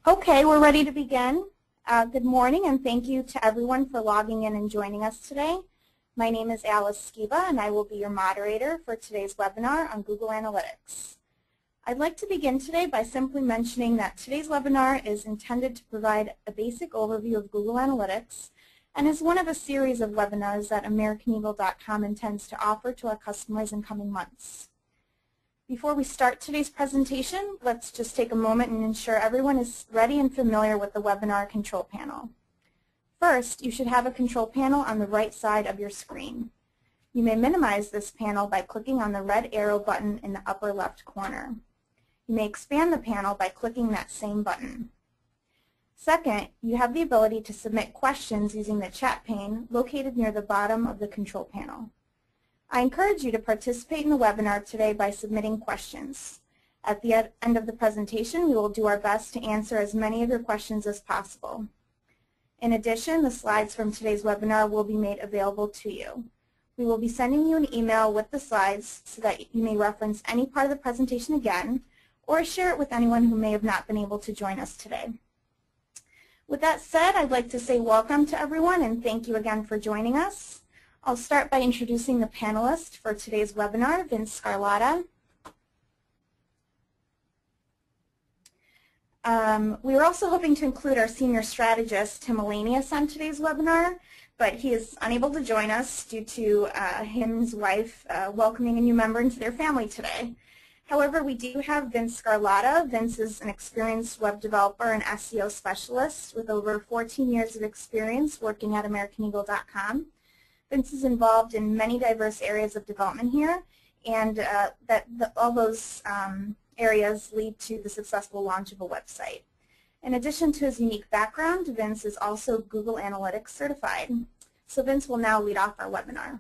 Okay, we're ready to begin. Good morning and thank you to everyone for logging in and joining us today. My name is Alice Skiba and I will be your moderator for today's webinar on Google Analytics. I'd like to begin today by simply mentioning that today's webinar is intended to provide a basic overview of Google Analytics and is one of a series of webinars that Americaneagle.com intends to offer to our customers in coming months. Before we start today's presentation, let's just take a moment and ensure everyone is ready and familiar with the webinar control panel. First, you should have a control panel on the right side of your screen. You may minimize this panel by clicking on the red arrow button in the upper left corner. You may expand the panel by clicking that same button. Second, you have the ability to submit questions using the chat pane located near the bottom of the control panel. I encourage you to participate in the webinar today by submitting questions. At the end of the presentation, we will do our best to answer as many of your questions as possible. In addition, the slides from today's webinar will be made available to you. We will be sending you an email with the slides so that you may reference any part of the presentation again or share it with anyone who may have not been able to join us today. With that said, I'd like to say welcome to everyone and thank you again for joining us. I'll start by introducing the panelists for today's webinar, Vince Scarlata. We are also hoping to include our senior strategist, Tim Elanius, on today's webinar, but he is unable to join us due to him and his wife welcoming a new member into their family today. However, we do have Vince Scarlata. Vince is an experienced web developer and SEO specialist with over 14 years of experience working at Americaneagle.com. Vince is involved in many diverse areas of development here, and all those areas lead to the successful launch of a website. In addition to his unique background, Vince is also Google Analytics certified. So Vince will now lead off our webinar.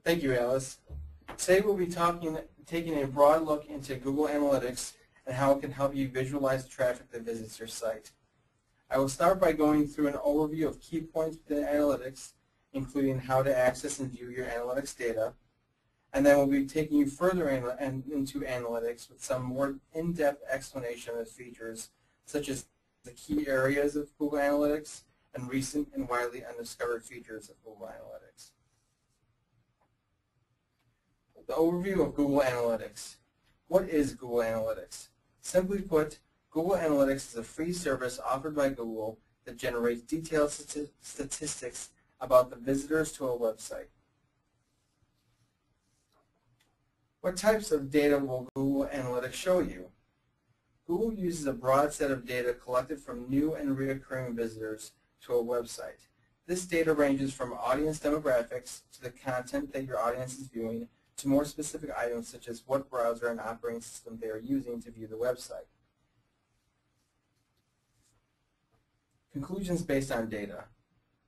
Thank you, Alice. Today we'll be taking a broad look into Google Analytics and how it can help you visualize the traffic that visits your site. I will start by going through an overview of key points within analytics, including how to access and view your analytics data, and then we'll be taking you further into analytics with some more in-depth explanation of its features, such as the key areas of Google Analytics and recent and widely undiscovered features of Google Analytics. The overview of Google Analytics. What is Google Analytics? Simply put, Google Analytics is a free service offered by Google that generates detailed statistics about the visitors to a website. What types of data will Google Analytics show you? Google uses a broad set of data collected from new and recurring visitors to a website. This data ranges from audience demographics to the content that your audience is viewing to more specific items such as what browser and operating system they are using to view the website. Conclusions based on data.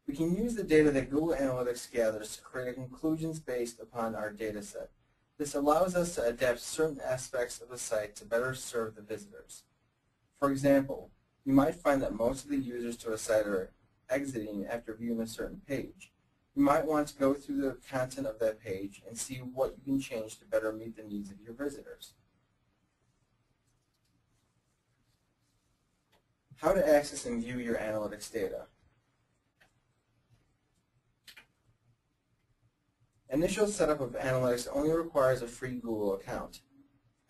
We can use the data that Google Analytics gathers to create conclusions based upon our data set. This allows us to adapt certain aspects of the site to better serve the visitors. For example, you might find that most of the users to a site are exiting after viewing a certain page. You might want to go through the content of that page and see what you can change to better meet the needs of your visitors. How to access and view your analytics data. Initial setup of analytics only requires a free Google account.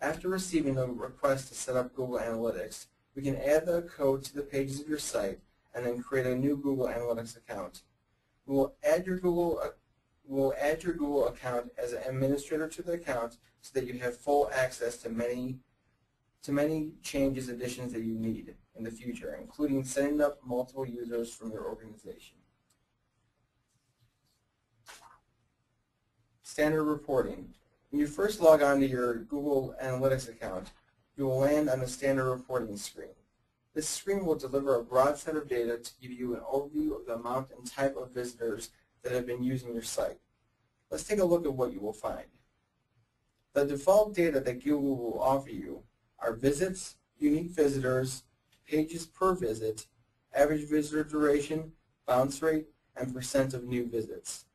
After receiving a request to set up Google Analytics, we can add the code to the pages of your site and then create a new Google Analytics account. We will add your Google account as an administrator to the account so that you have full access to many changes, additions that you need in the future, including setting up multiple users from your organization. Standard reporting. When you first log on to your Google Analytics account, you will land on the standard reporting screen. This screen will deliver a broad set of data to give you an overview of the amount and type of visitors that have been using your site. Let's take a look at what you will find. The default data that Google will offer you are visits, unique visitors, pages per visit, average visitor duration, bounce rate, and percent of new visits.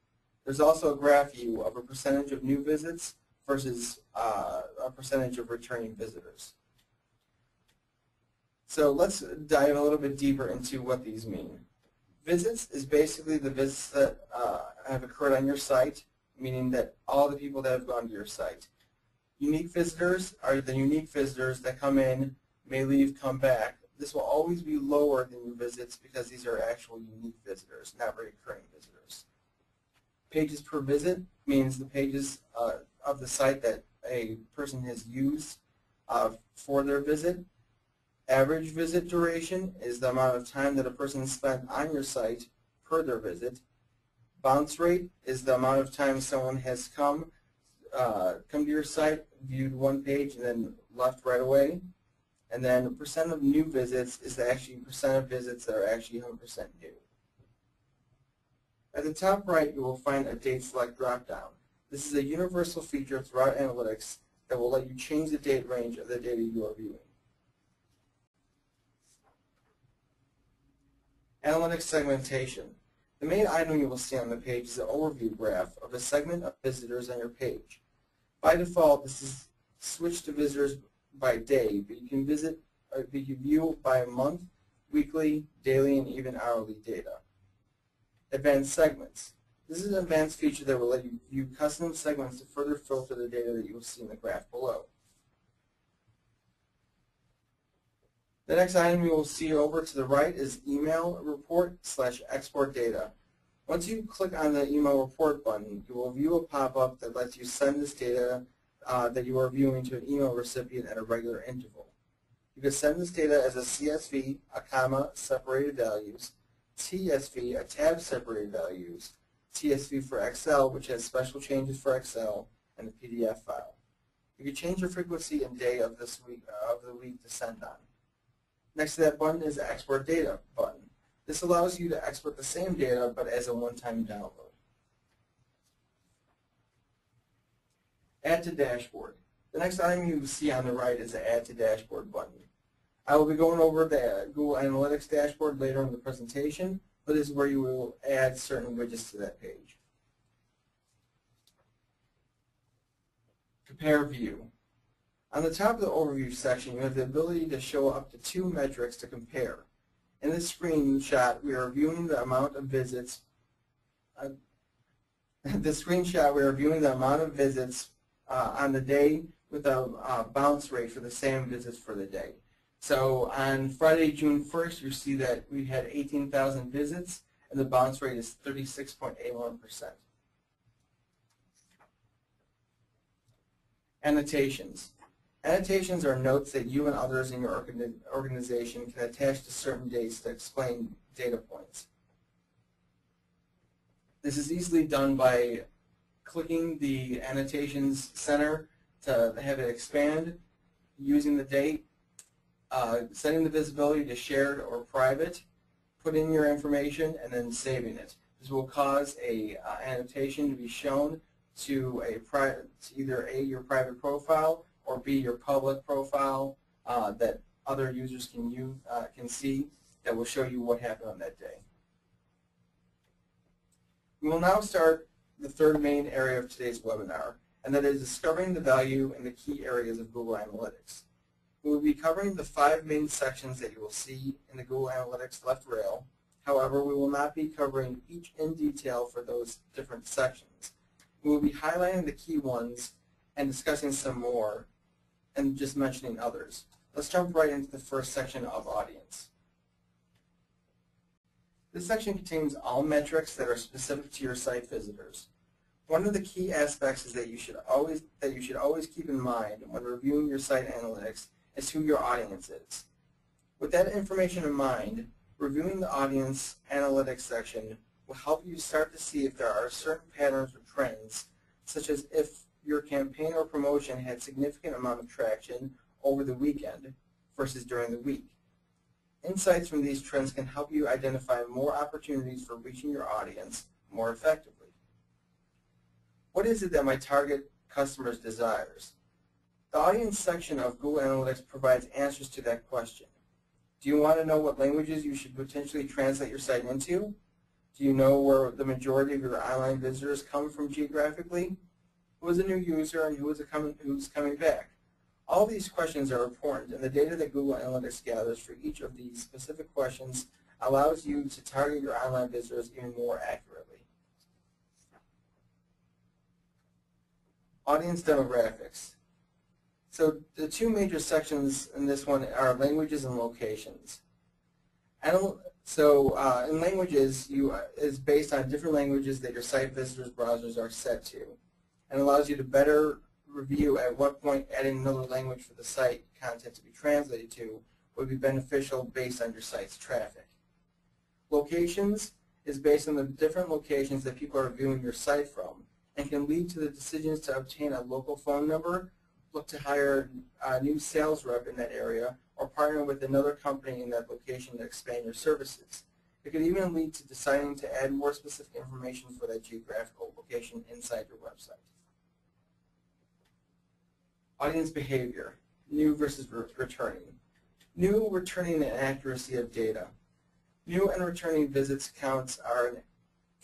There's also a graph view of a percentage of new visits versus a percentage of returning visitors. So let's dive a little bit deeper into what these mean. Visits is basically the visits that have occurred on your site, meaning that all the people that have gone to your site. Unique visitors are the unique visitors that come in, may leave, come back. This will always be lower than new visits because these are actual unique visitors, not recurring visitors. Pages per visit means the pages of the site that a person has used for their visit. Average visit duration is the amount of time that a person spent on your site per their visit. Bounce rate is the amount of time someone has come to your site, viewed one page, and then left right away. And then percent of new visits is the actual percent of visits that are actually 100% new. At the top right, you will find a date select dropdown. This is a universal feature throughout analytics that will let you change the date range of the data you are viewing. Analytics segmentation. The main item you will see on the page is an overview graph of a segment of visitors on your page. By default, this is switched to visitors by day, but you can view by month, weekly, daily, and even hourly data. Advanced segments. This is an advanced feature that will let you view custom segments to further filter the data that you will see in the graph below. The next item you will see over to the right is email report / export data. Once you click on the email report button, you will view a pop-up that lets you send this data that you are viewing to an email recipient at a regular interval. You can send this data as a CSV, a comma, separated values, TSV, a tab separated values, TSV for Excel, which has special changes for Excel, and a PDF file. You can change your frequency and day of the week to send on. Next to that button is the Export Data button. This allows you to export the same data, but as a one-time download. Add to Dashboard. The next item you see on the right is the Add to Dashboard button. I will be going over the Google Analytics dashboard later in the presentation, but this is where you will add certain widgets to that page. Compare View. On the top of the Overview section, you have the ability to show up to 2 metrics to compare. In this screenshot, we are viewing the amount of visits. On the day with a bounce rate for the same visits for the day. So on Friday, June 1st, you see that we had 18,000 visits, and the bounce rate is 36.81%. Annotations. Annotations are notes that you and others in your organization can attach to certain dates to explain data points. This is easily done by clicking the Annotations Center to have it expand, using the date, setting the visibility to shared or private, put in your information, and then saving it. This will cause a annotation to be shown to either A, your private profile, or B, your public profile that other users can see that will show you what happened on that day. We will now start the third main area of today's webinar, and that is discovering the value in the key areas of Google Analytics. We will be covering the 5 main sections that you will see in the Google Analytics left rail. However, we will not be covering each in detail for those different sections. We will be highlighting the key ones and discussing some more and just mentioning others. Let's jump right into the first section of audience. This section contains all metrics that are specific to your site visitors. One of the key aspects is that you should always keep in mind when reviewing your site analytics is who your audience is. With that information in mind, reviewing the audience analytics section will help you start to see if there are certain patterns or trends, such as if your campaign or promotion had significant amount of traction over the weekend versus during the week. Insights from these trends can help you identify more opportunities for reaching your audience more effectively. What is it that my target customers desires? The audience section of Google Analytics provides answers to that question. Do you want to know what languages you should potentially translate your site into? Do you know where the majority of your online visitors come from geographically? who is a new user, and who's coming back. All these questions are important, and the data that Google Analytics gathers for each of these specific questions allows you to target your online visitors even more accurately. Audience demographics. So the two major sections in this one are languages and locations. In languages, is based on different languages that your site visitors' browsers are set to, and allows you to better review at what point adding another language for the site content to be translated to would be beneficial based on your site's traffic. Locations is based on the different locations that people are viewing your site from, and can lead to the decisions to obtain a local phone number, look to hire a new sales rep in that area, or partner with another company in that location to expand your services. It could even lead to deciding to add more specific information for that geographical location inside your website. Audience behavior, new versus returning. New, returning, and accuracy of data. New and returning visits counts are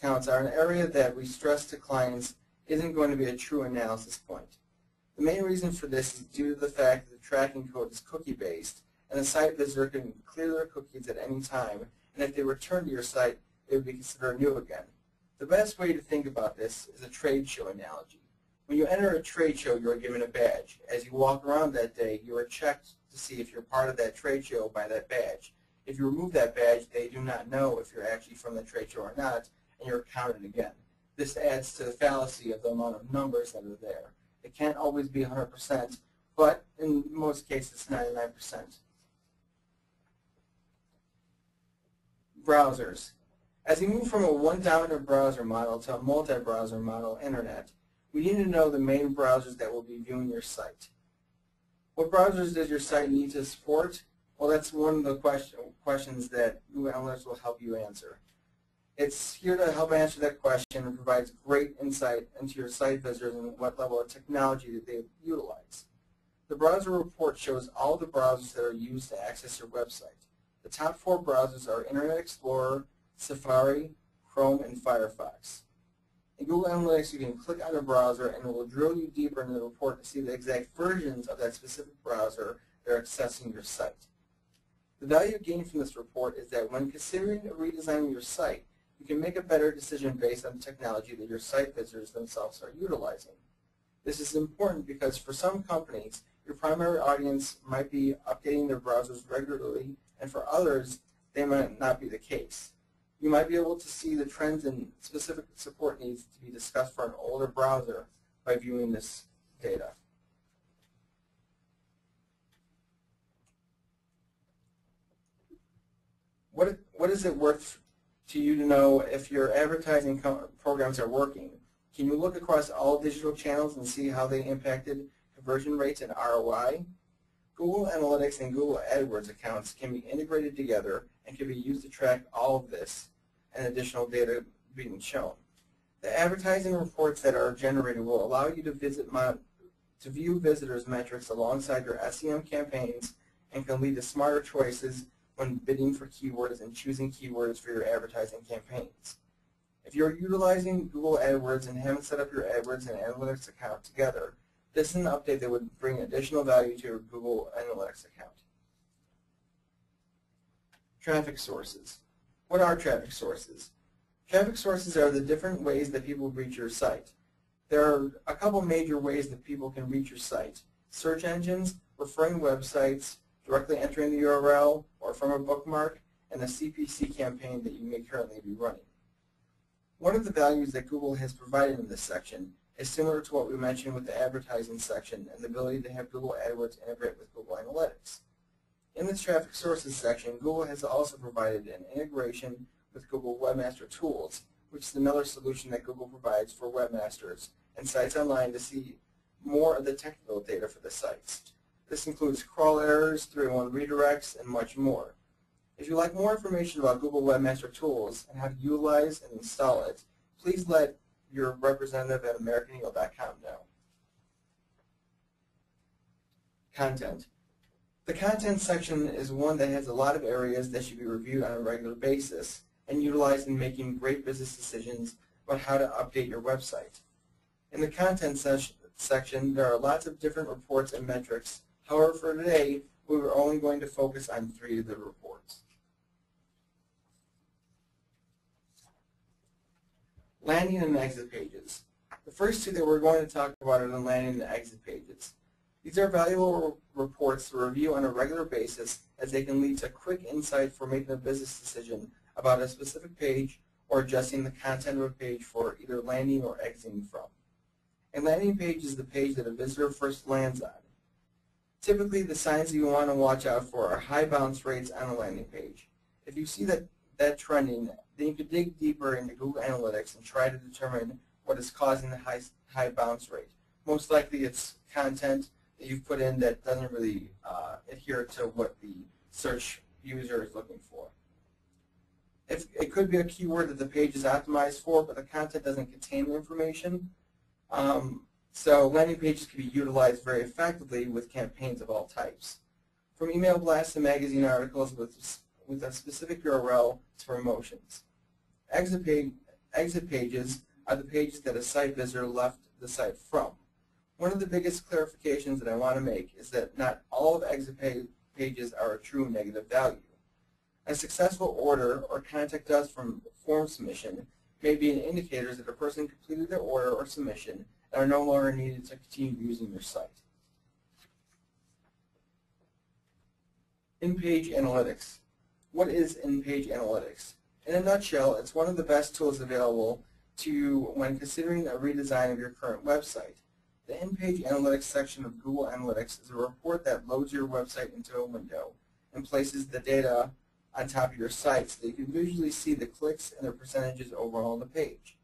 an area that we stress to clients isn't going to be a true analysis point. The main reason for this is due to the fact that the tracking code is cookie-based, and the site visitor can clear their cookies at any time, and if they return to your site, they would be considered new again. The best way to think about this is a trade show analogy. When you enter a trade show, you are given a badge. As you walk around that day, you are checked to see if you're part of that trade show by that badge. If you remove that badge, they do not know if you're actually from the trade show or not, and you're counted again. This adds to the fallacy of the amount of numbers that are there. It can't always be 100%, but in most cases, 99%. Browsers. As we move from a one-dominant browser model to a multi-browser model internet, we need to know the main browsers that will be viewing your site. What browsers does your site need to support? Well, that's one of the questions that Google Analytics will help you answer. It's here to help answer that question and provides great insight into your site visitors and what level of technology that they utilize. The browser report shows all the browsers that are used to access your website. The top 4 browsers are Internet Explorer, Safari, Chrome, and Firefox. In Google Analytics, you can click on a browser and it will drill you deeper into the report to see the exact versions of that specific browser that are accessing your site. The value gained from this report is that when considering redesigning your site, you can make a better decision based on the technology that your site visitors themselves are utilizing. This is important because for some companies, your primary audience might be updating their browsers regularly, and for others, they might not be the case. You might be able to see the trends and specific support needs to be discussed for an older browser by viewing this data. What is it worth to you to know if your advertising programs are working? Can you look across all digital channels and see how they impacted conversion rates and ROI? Google Analytics and Google AdWords accounts can be integrated together and can be used to track all of this and additional data being shown. The advertising reports that are generated will allow you to view visitors' metrics alongside your SEM campaigns and can lead to smarter choices when bidding for keywords and choosing keywords for your advertising campaigns. If you're utilizing Google AdWords and haven't set up your AdWords and Analytics account together, this is an update that would bring additional value to your Google Analytics account. Traffic sources. What are traffic sources? Traffic sources are the different ways that people reach your site. There are a couple major ways that people can reach your site. Search engines, referring websites, directly entering the URL, or from a bookmark, and a CPC campaign that you may currently be running. One of the values that Google has provided in this section is similar to what we mentioned with the advertising section and the ability to have Google AdWords integrate with Google Analytics. In this traffic sources section, Google has also provided an integration with Google Webmaster Tools, which is another solution that Google provides for webmasters and sites online to see more of the technical data for the sites. This includes crawl errors, 301 redirects, and much more. If you'd like more information about Google Webmaster Tools and how to utilize and install it, please let your representative at Americaneagle.com know. Content. The content section is one that has a lot of areas that should be reviewed on a regular basis and utilized in making great business decisions about how to update your website. In the content section, there are lots of different reports and metrics. However, for today, we were only going to focus on 3 of the reports. Landing and exit pages. The first 2 that we're going to talk about are the landing and exit pages. These are valuable reports to review on a regular basis, as they can lead to quick insight for making a business decision about a specific page or adjusting the content of a page for either landing or exiting from. A landing page is the page that a visitor first lands on. Typically, the signs that you want to watch out for are high bounce rates on a landing page. If you see that trending, then you can dig deeper into Google Analytics and try to determine what is causing the high bounce rate. Most likely it's content that you've put in that doesn't really adhere to what the search user is looking for. It could be a keyword that the page is optimized for, but the content doesn't contain the information. So landing pages can be utilized very effectively with campaigns of all types, from email blasts to magazine articles with a specific URL to promotions. Exit pages are the pages that a site visitor left the site from. One of the biggest clarifications that I want to make is that not all of exit pages are a true negative value. A successful order or contact us from form submission may be an indicator that a person completed their order or submission and are no longer needed to continue using your site. In-page analytics. What is in-page analytics? In a nutshell, it's one of the best tools available to you when considering a redesign of your current website. The in-page analytics section of Google Analytics is a report that loads your website into a window and places the data on top of your site so that you can visually see the clicks and their percentages overall on the page.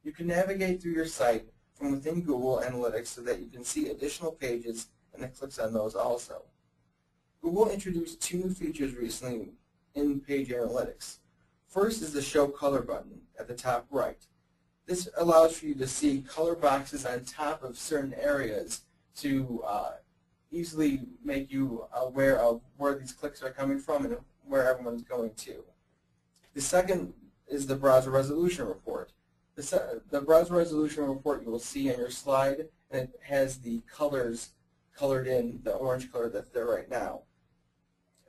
You can navigate through your site from within Google Analytics so that you can see additional pages and the clicks on those also. Google introduced 2 new features recently in Page Analytics. First is the Show Color button at the top right. This allows for you to see color boxes on top of certain areas to easily make you aware of where these clicks are coming from and where everyone's going to. The second is the Browser Resolution Report. The Browser Resolution Report you will see on your slide, and it has the colors colored in, the orange color that's there right now.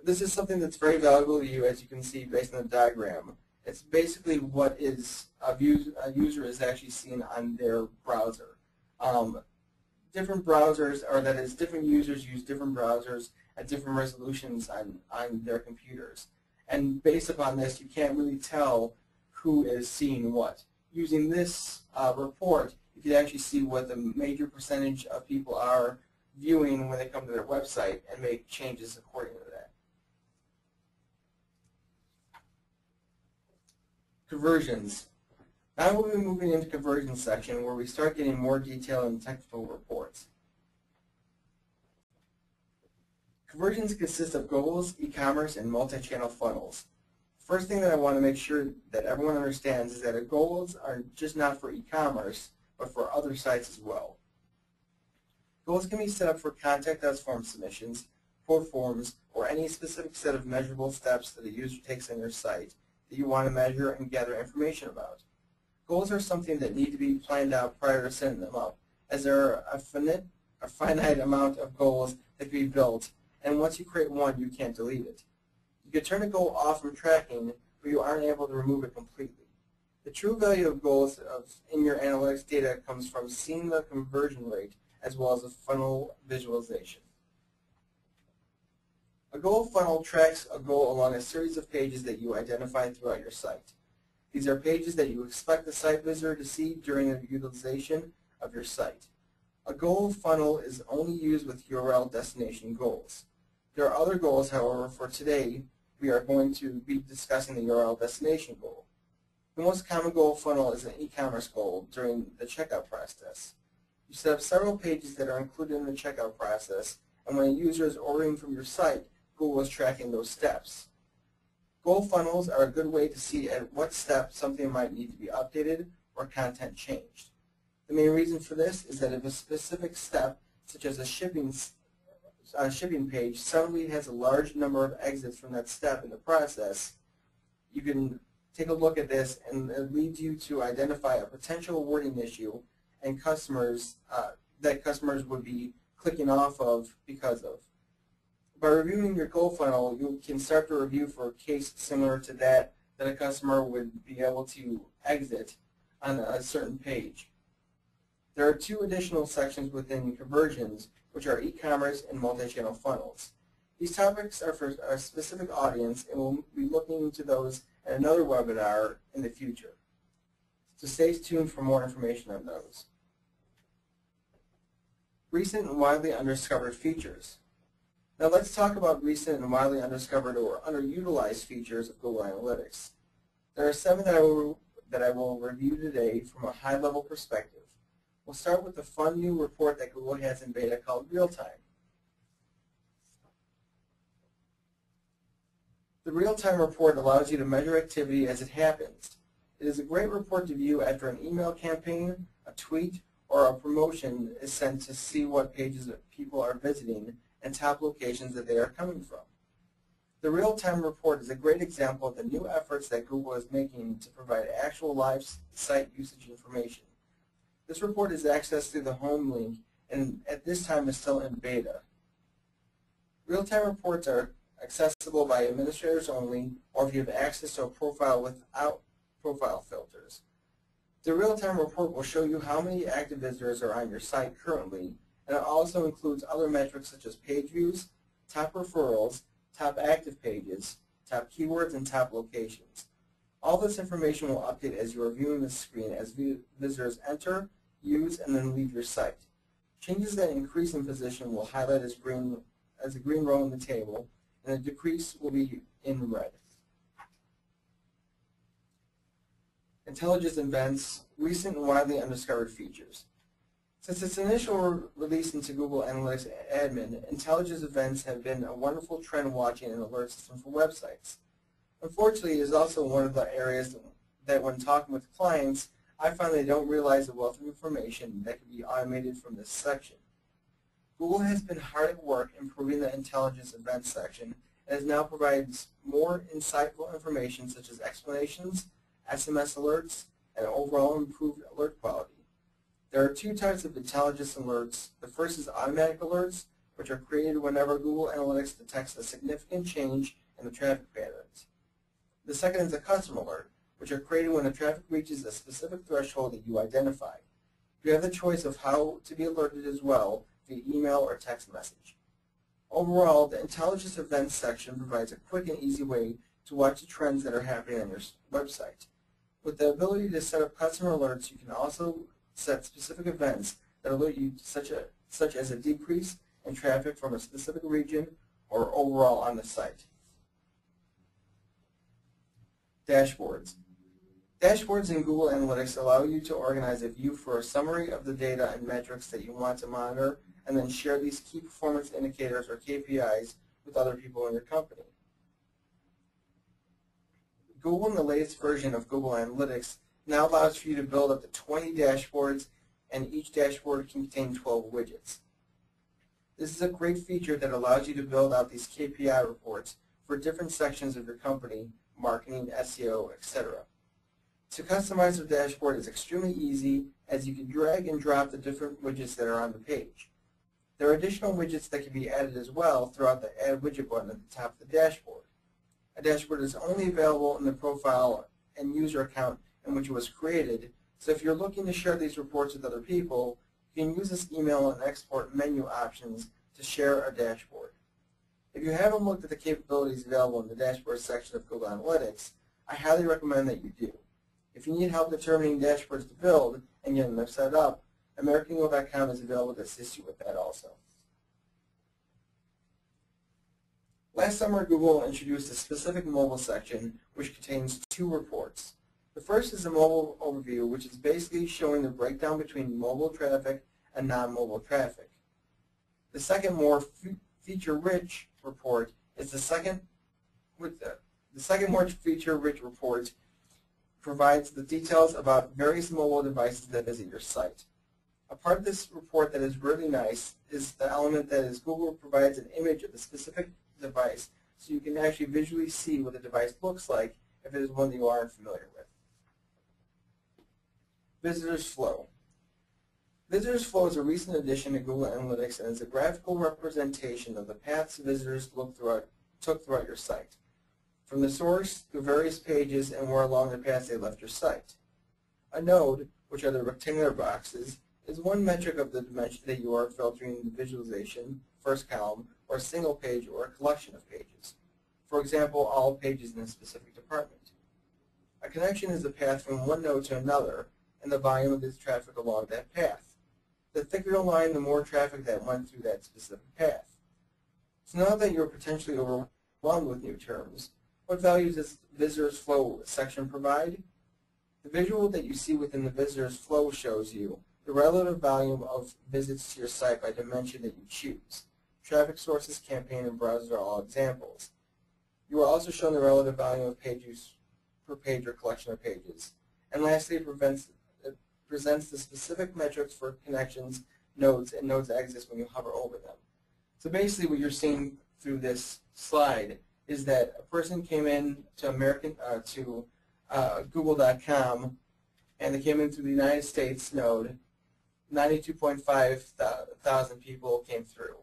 This is something that's very valuable to you, as you can see based on the diagram. It's basically what is a user is actually seeing on their browser. Different browsers, or that is, different users use different browsers at different resolutions on their computers. And based upon this, you can't really tell who is seeing what. Using this report, you can actually see what the major percentage of people are viewing when they come to their website and make changes according to that. Conversions. Now we'll be moving into conversion section where we start getting more detailed and technical reports. Conversions consist of goals, e-commerce, and multi-channel funnels. First thing that I want to make sure that everyone understands is that our goals are just not for e-commerce, but for other sites as well. Goals can be set up for contact us form submissions, quote forms, or any specific set of measurable steps that a user takes on your site that you want to measure and gather information about. Goals are something that need to be planned out prior to setting them up, as there are a finite amount of goals that can be built, and once you create one, you can't delete it. You can turn a goal off from tracking, but you aren't able to remove it completely. The true value of goals in your analytics data comes from seeing the conversion rate as well as the funnel visualization. A goal funnel tracks a goal along a series of pages that you identify throughout your site. These are pages that you expect the site visitor to see during the utilization of your site. A goal funnel is only used with URL destination goals. There are other goals, however. For today, we are going to be discussing the URL destination goal. The most common goal funnel is an e-commerce goal during the checkout process. You set up several pages that are included in the checkout process, and when a user is ordering from your site, Google is tracking those steps. Goal funnels are a good way to see at what step something might need to be updated or content changed. The main reason for this is that if a specific step, such as a shipping page, suddenly has a large number of exits from that step in the process, you can take a look at this, and it leads you to identify a potential wording issue and customers that customers would be clicking off of because of. By reviewing your goal funnel, you can start to review for a case similar to that a customer would be able to exit on a certain page. There are two additional sections within conversions, which are e-commerce and multi-channel funnels. These topics are for a specific audience, and we'll be looking into those in another webinar in the future. So stay tuned for more information on those. Recent and widely undiscovered features. Now let's talk about recent and widely undiscovered or underutilized features of Google Analytics. There are 7 that I will review today from a high-level perspective. We'll start with the fun new report that Google has in beta called Real-Time. The Real-Time report allows you to measure activity as it happens. It is a great report to view after an email campaign, a tweet, or a promotion is sent to see what pages people are visiting and top locations that they are coming from. The real-time report is a great example of the new efforts that Google is making to provide actual live site usage information. This report is accessed through the home link and at this time is still in beta. Real-time reports are accessible by administrators only, or if you have access to a profile without profile filters. The real-time report will show you how many active visitors are on your site currently, and it also includes other metrics such as page views, top referrals, top active pages, top keywords, and top locations. All this information will update as you are viewing the screen as visitors enter, use, and then leave your site. Changes that increase in position will highlight as a green row in the table, and a decrease will be in red. Intelligence events, recent and widely undiscovered features. Since its initial release into Google Analytics Admin, intelligence events have been a wonderful trend watching and alert system for websites. Unfortunately, it is also one of the areas that when talking with clients, I find they don't realize the wealth of information that can be automated from this section. Google has been hard at work improving the intelligence events section and now provides more insightful information such as explanations, SMS alerts, and overall improved alert quality. There are 2 types of intelligence alerts. The first is automatic alerts, which are created whenever Google Analytics detects a significant change in the traffic patterns. The second is a custom alert, which are created when the traffic reaches a specific threshold that you identified. You have the choice of how to be alerted as well, via email or text message. Overall, the intelligence events section provides a quick and easy way to watch the trends that are happening on your website. With the ability to set up customer alerts, you can also set specific events that alert you, such as a decrease in traffic from a specific region or overall on the site. Dashboards. Dashboards in Google Analytics allow you to organize a view for a summary of the data and metrics that you want to monitor and then share these key performance indicators or KPIs with other people in your company. Google in the latest version of Google Analytics now allows for you to build up to 20 dashboards, and each dashboard can contain 12 widgets. This is a great feature that allows you to build out these KPI reports for different sections of your company, marketing, SEO, etc. To customize the dashboard is extremely easy, as you can drag and drop the different widgets that are on the page. There are additional widgets that can be added as well throughout the Add Widget button at the top of the dashboard. A dashboard is only available in the profile and user account in which it was created, so if you're looking to share these reports with other people, you can use this email and export menu options to share a dashboard. If you haven't looked at the capabilities available in the dashboard section of Google Analytics, I highly recommend that you do. If you need help determining dashboards to build and getting them set up, Americaneagle.com is available to assist you with that also. Last summer, Google introduced a specific mobile section which contains 2 reports. The first is a mobile overview, which is basically showing the breakdown between mobile traffic and non-mobile traffic. The second, more feature-rich report is the second more feature-rich report provides the details about various mobile devices that visit your site. A part of this report that is really nice is the element that is Google provides an image of the specific device, so you can actually visually see what the device looks like if it is one that you aren't familiar with. Visitors flow. Visitors Flow is a recent addition to Google Analytics and is a graphical representation of the paths visitors took throughout your site, from the source through various pages and where along the paths they left your site. A node, which are the rectangular boxes, is one metric of the dimension that you are filtering the visualization, first column, or a single page or a collection of pages. For example, all pages in a specific department. A connection is the path from one node to another and the volume of the traffic along that path. The thicker the line, the more traffic that went through that specific path. So now that you're potentially overwhelmed with new terms, what value does Visitors Flow section provide? The visual that you see within the Visitors Flow shows you the relative volume of visits to your site by dimension that you choose. Traffic sources, campaign, and browsers are all examples. You are also shown the relative volume of page use per page or collection of pages. And lastly, it presents the specific metrics for connections, nodes, and nodes that exist when you hover over them. So basically what you're seeing through this slide is that a person came in to Google.com, and they came in through the United States node. 92.5 thousand people came through.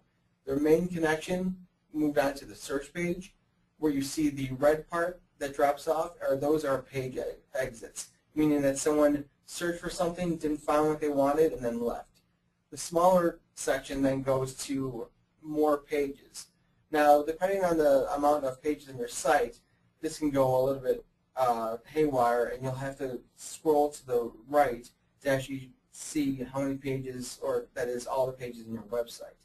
Their main connection moved on to the search page, where you see the red part that drops off, or those are page exits, meaning that someone searched for something, didn't find what they wanted, and then left. The smaller section then goes to more pages. Now, depending on the amount of pages in your site, this can go a little bit haywire, and you'll have to scroll to the right to actually see how many pages, or that is all the pages in your website.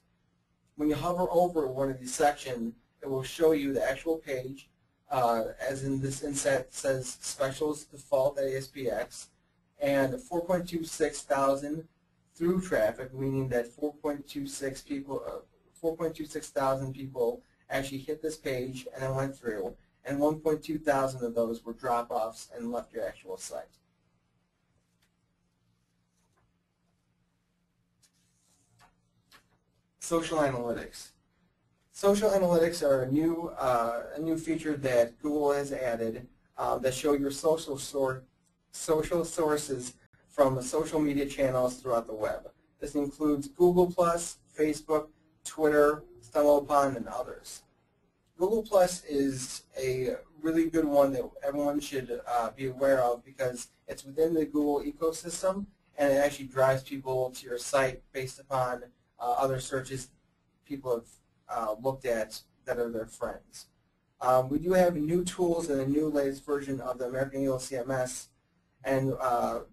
When you hover over one of these sections, it will show you the actual page, as in this inset says specials default at ASPX, and 4.26 thousand through traffic, meaning that 4.26 thousand people actually hit this page and then went through, and 1.2 thousand of those were drop-offs and left your actual site. Social analytics. Social analytics are a new feature that Google has added that show your social sources from social media channels throughout the web. This includes Google+, Facebook, Twitter, StumbleUpon, and others. Google+ is a really good one that everyone should be aware of because it's within the Google ecosystem, and it actually drives people to your site based upon other searches people have looked at that are their friends. We do have new tools and a new latest version of the American Eagle CMS, and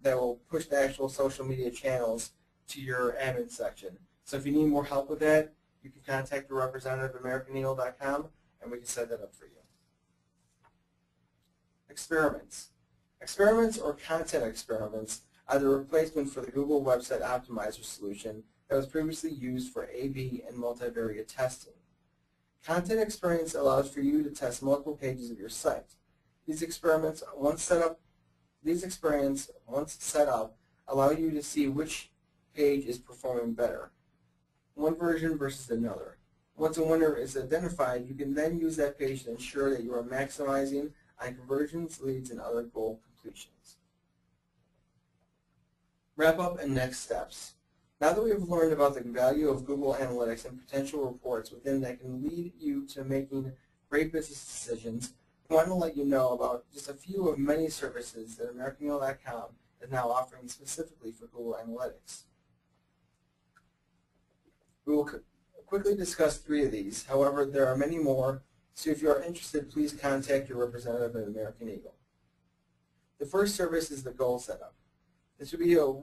that will push the actual social media channels to your admin section. So if you need more help with that, you can contact your representative at Americaneagle.com, and we can set that up for you. Experiments. Experiments or content experiments are the replacement for the Google Website Optimizer solution that was previously used for A/B and multivariate testing. Content experiments allows for you to test multiple pages of your site. These experiments, once set up, allow you to see which page is performing better, one version versus another. Once a winner is identified, you can then use that page to ensure that you are maximizing on conversions, leads, and other goal completions. Wrap up and next steps. Now that we have learned about the value of Google Analytics and potential reports within that can lead you to making great business decisions, I want to let you know about just a few of many services that Americaneagle.com is now offering specifically for Google Analytics. We will quickly discuss 3 of these. However, there are many more, so if you are interested, please contact your representative at American Eagle. The first service is the goal setup. This will be a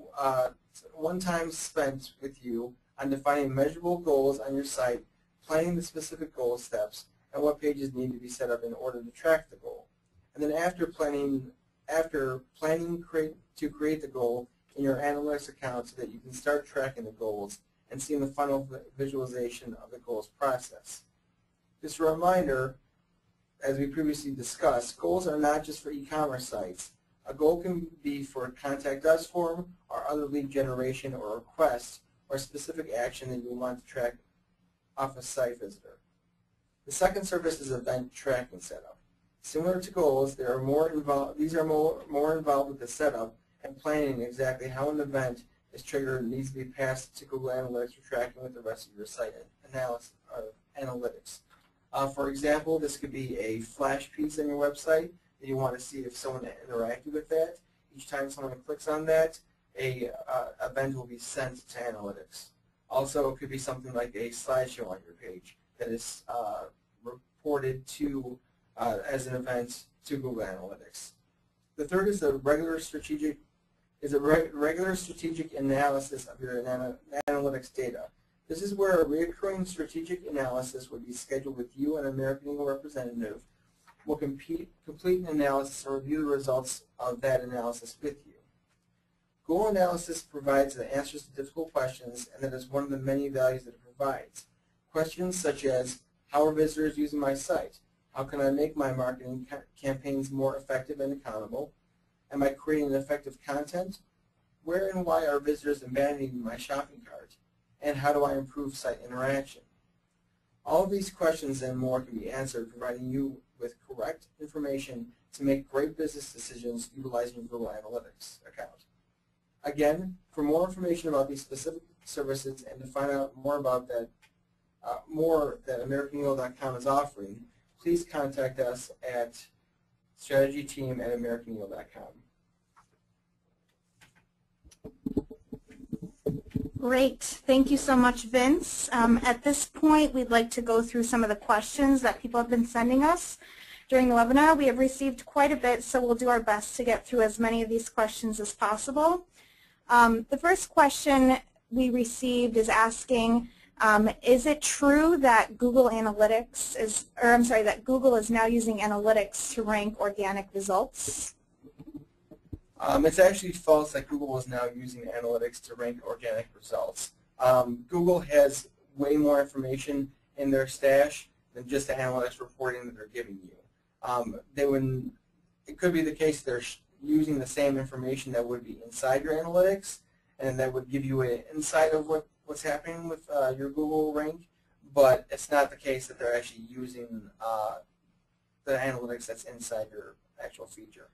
one-time spent with you on defining measurable goals on your site, planning the specific goal steps, and what pages need to be set up in order to track the goal. And then after planning to create the goal in your analytics account so that you can start tracking the goals and seeing the final visualization of the goals process. Just a reminder, as we previously discussed, goals are not just for e-commerce sites. A goal can be for a contact us form or other lead generation or requests or specific action that you want to track off a site visitor. The second service is event tracking setup. Similar to goals, these are more involved with the setup and planning exactly how an event This trigger needs to be passed to Google Analytics for tracking with the rest of your site analysis or analytics. For example, this could be a flash piece on your website that you want to see if someone interacted with that. Each time someone clicks on that, a event will be sent to analytics. Also, it could be something like a slideshow on your page that is reported to as an event to Google Analytics. The third is a regular strategic analysis of your analytics data. This is where a recurring strategic analysis would be scheduled with you and an American Eagle representative will complete an analysis and review the results of that analysis with you. Google Analysis provides the answers to difficult questions, and that is one of the many values that it provides. Questions such as, how are visitors using my site? How can I make my marketing campaigns more effective and accountable? Am I creating effective content? Where and why are visitors abandoning my shopping cart? And how do I improve site interaction? All of these questions and more can be answered providing you with correct information to make great business decisions utilizing your Google Analytics account. Again, for more information about these specific services and to find out more about that, that Americaneagle.com is offering, please contact us at strategyteam@Americaneagle.com. Great. Thank you so much, Vince. At this point, we'd like to go through some of the questions that people have been sending us during the webinar. We have received quite a bit, so we'll do our best to get through as many of these questions as possible. The first question we received is asking, is it true that Google Analytics is, or I'm sorry, that Google is now using analytics to rank organic results? It's actually false that Google is now using analytics to rank organic results. Google has way more information in their stash than just the analytics reporting that they're giving you. It could be the case they're using the same information that would be inside your analytics, and that would give you an insight of what's happening with your Google rank, but it's not the case that they're actually using the analytics that's inside your actual feature.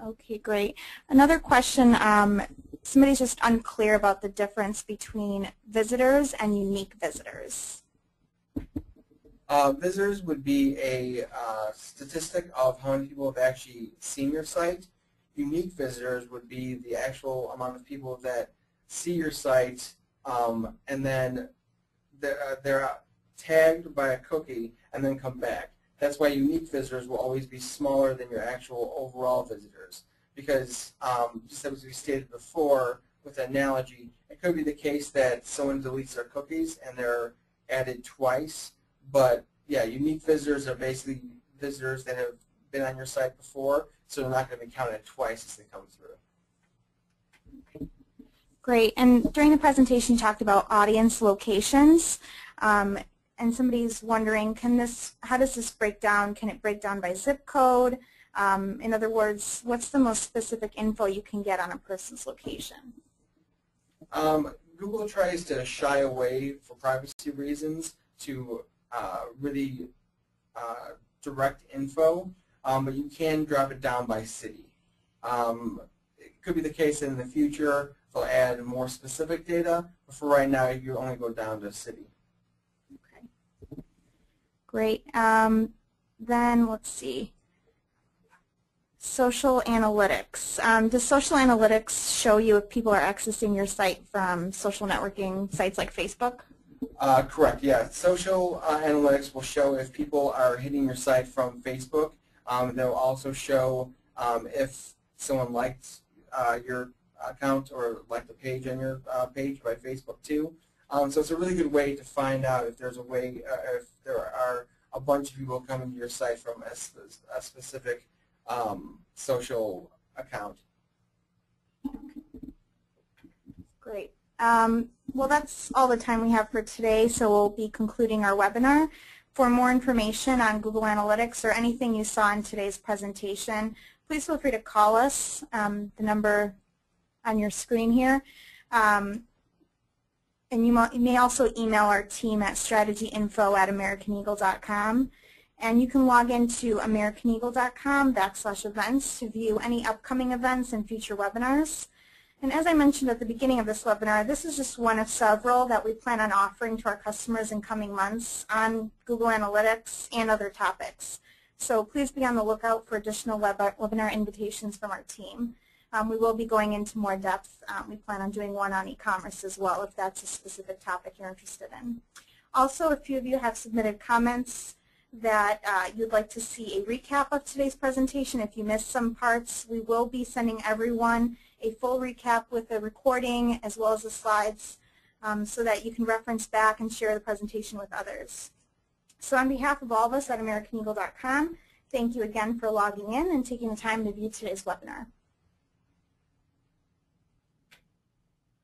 Okay, great. Another question, somebody's just unclear about the difference between visitors and unique visitors. Visitors would be a statistic of how many people have actually seen your site. Unique visitors would be the actual amount of people that see your site, and then they're tagged by a cookie and then come back. That's why unique visitors will always be smaller than your actual overall visitors, because just as we stated before with the analogy, it could be the case that someone deletes their cookies and they're added twice, but yeah, unique visitors are basically visitors that have been on your site before, so they're not going to be counted twice as they come through. Okay. Great. And during the presentation you talked about audience locations. And somebody's wondering, how does this break down? Can it break down by zip code? In other words, what's the most specific info you can get on a person's location? Google tries to shy away for privacy reasons to really direct info, but you can drop it down by city. It could be the case that in the future they'll add more specific data, but for right now you only go down to city. Great. Then let's see. Social analytics. Does social analytics show you if people are accessing your site from social networking sites like Facebook? Correct, yeah. Social analytics will show if people are hitting your site from Facebook. They'll also show if someone liked your account or liked the page on your page by Facebook too. So it's a really good way to find out if there's a way, if there are a bunch of people coming to your site from a specific social account. Great. Well, that's all the time we have for today, so we'll be concluding our webinar. For more information on Google Analytics or anything you saw in today's presentation, please feel free to call us, the number on your screen here. And you may also email our team at strategyinfo@Americaneagle.com. And you can log into Americaneagle.com /events to view any upcoming events and future webinars. And as I mentioned at the beginning of this webinar, this is just one of several that we plan on offering to our customers in coming months on Google Analytics and other topics. So please be on the lookout for additional webinar invitations from our team. We will be going into more depth. We plan on doing one on e-commerce as well if that's a specific topic you're interested in. Also, a few of you have submitted comments that you'd like to see a recap of today's presentation. If you missed some parts, we will be sending everyone a full recap with a recording as well as the slides so that you can reference back and share the presentation with others. So on behalf of all of us at Americaneagle.com, thank you again for logging in and taking the time to view today's webinar.